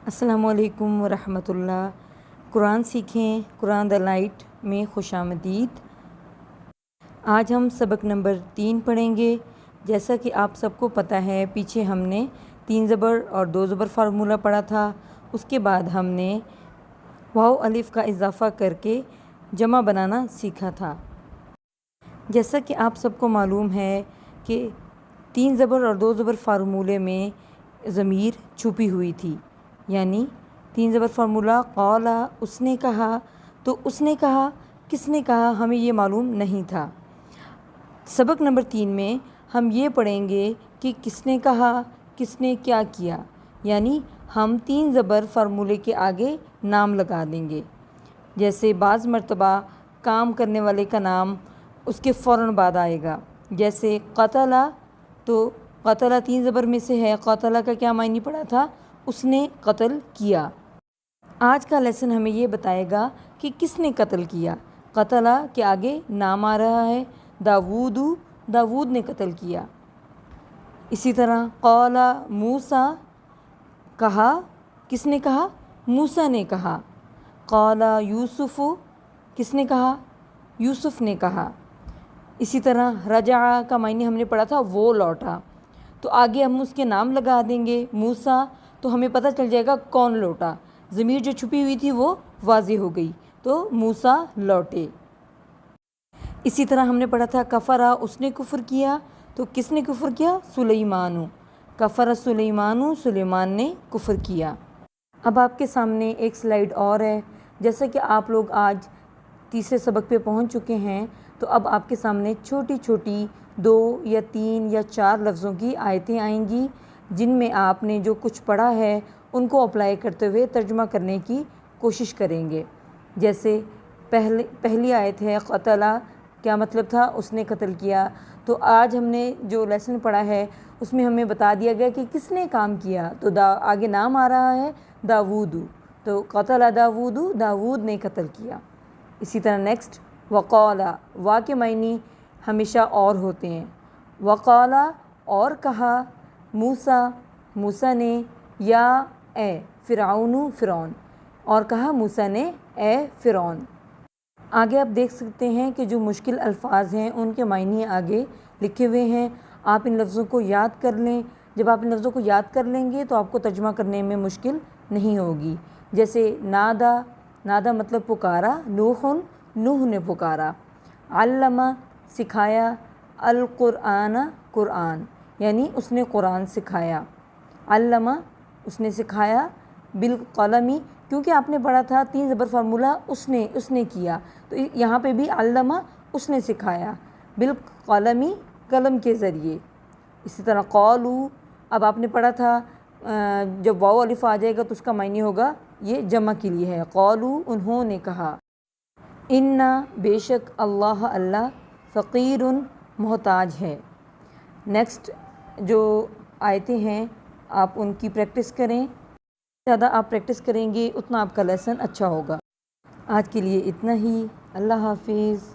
السلام علیکم ورحمۃ اللہ۔ قرآن سیکھیں قرآن دی لائٹ میں خوش آمدید۔ آج ہم سبق نمبر 3 پڑھیں گے۔ جیسا کہ آپ سب کو پتہ ہے، پیچھے ہم نے 3 زبر اور 2 زبر فارمولہ پڑھا تھا۔ اس کے بعد ہم نے واو الف کا اضافہ کر کے جمع بنانا سیکھا تھا۔ جیسا کہ آپ سب کو معلوم ہے کہ 3 زبر اور 2 زبر فارمولے میں ضمیر چھپی ہوئی تھی، یعنی 3 زبر فارمولہ قالا، اس نے کہا، تو اس نے کہا، کس نے کہا، ہمیں یہ معلوم نہیں تھا۔ سبق نمبر 3 میں ہم یہ پڑھیں گے کہ کس نے کہا، کس نے کیا کیا، یعنی ہم 3 زبر فارمولے کے آگے نام لگا دیں گے۔ جیسے بعض مرتبہ کام کرنے والے کا نام اس کے فوراً بعد آئے گا، جیسے قتلہ، تو قتلہ 3 زبر میں سے ہے۔ قتلہ کا کیا معنی پڑا تھا؟ اس نے قتل کیا۔ آج کا لیسن ہمیں یہ بتائے گا کہ کس نے قتل کیا۔ قتلہ کے آگے نام آ رہا ہے، داود، داود نے قتل کیا۔ اسی طرح قال موسیٰ، کہا، کس نے کہا؟ موسیٰ نے کہا۔ قال یوسف، کس نے کہا؟ یوسف نے کہا۔ اسی طرح رجع کا معنی ہم نے پڑھا تھا وہ لوٹا، تو آگے ہم اس کے نام لگا دیں گے موسیٰ، تو ہمیں پتہ چل جائے گا کون لوٹا۔ ضمیر جو چھپی ہوئی تھی وہ واضح ہو گئی، تو موسیٰ لوٹے۔ اسی طرح ہم نے پڑھا تھا کفرا، اس نے کفر کیا، تو کس نے کفر کیا؟ سلیمان۔ کفر سلیمان، سلیمان نے کفر کیا۔ اب آپ کے سامنے ایک سلائیڈ اور ہے۔ جیسا کہ آپ لوگ آج تیسرے سبق پہ پہنچ چکے ہیں، تو اب آپ کے سامنے چھوٹی چھوٹی 2 یا 3 یا 4 لفظوں کی آیتیں آئیں گی، جن میں آپ نے جو کچھ پڑھا ہے ان کو اپلائی کرتے ہوئے ترجمہ کرنے کی کوشش کریں گے۔ جیسے پہلی آیت ہے قتلہ، کیا مطلب تھا؟ اس نے قتل کیا۔ تو آج ہم نے جو لیسن پڑھا ہے اس میں ہمیں بتا دیا گیا کہ کس نے کام کیا، تو آگے نام آ رہا ہے داود، تو قتل داود، داود نے قتل کیا۔ اسی طرح نیکسٹ وقال، وا کے معنی ہمیشہ اور ہوتے ہیں۔ وقال، اور کہا، موسیٰ، موسیٰ نے، یا اے فرعون، فرعون، اور کہا موسیٰ نے اے فرعون۔ آگے آپ دیکھ سکتے ہیں کہ جو مشکل الفاظ ہیں ان کے معنی آگے لکھے ہوئے ہیں۔ آپ ان لفظوں کو یاد کر لیں۔ جب آپ ان لفظوں کو یاد کر لیں گے تو آپ کو ترجمہ کرنے میں مشکل نہیں ہوگی۔ جیسے نادا، نادا مطلب پکارا، نوح، نوح نے پکارا۔ علم، سکھایا، القرآن، قرآن، یعنی اس نے قرآن سکھایا۔ علم، اس نے سکھایا، بالقلم، کیونکہ آپ نے پڑھا تھا 3 زبر فارمولہ اس نے کیا، تو یہاں پہ بھی علم، اس نے سکھایا، بالقلم، قلم کے ذریعے۔ اسی طرح قالو، اب آپ نے پڑھا تھا جب واو الف آ جائے گا تو اس کا معنی ہوگا یہ جمع کے لیے ہے، قالو، انہوں نے کہا۔ ان، بے شک، اللہ، اللہ، فقیر، محتاج ہے۔ نیکسٹ جو آیتیں ہیں آپ ان کی پریکٹس کریں۔ زیادہ آپ پریکٹس کریں گے اتنا آپ کا لیسن اچھا ہوگا۔ آج کے لیے اتنا ہی، اللہ حافظ۔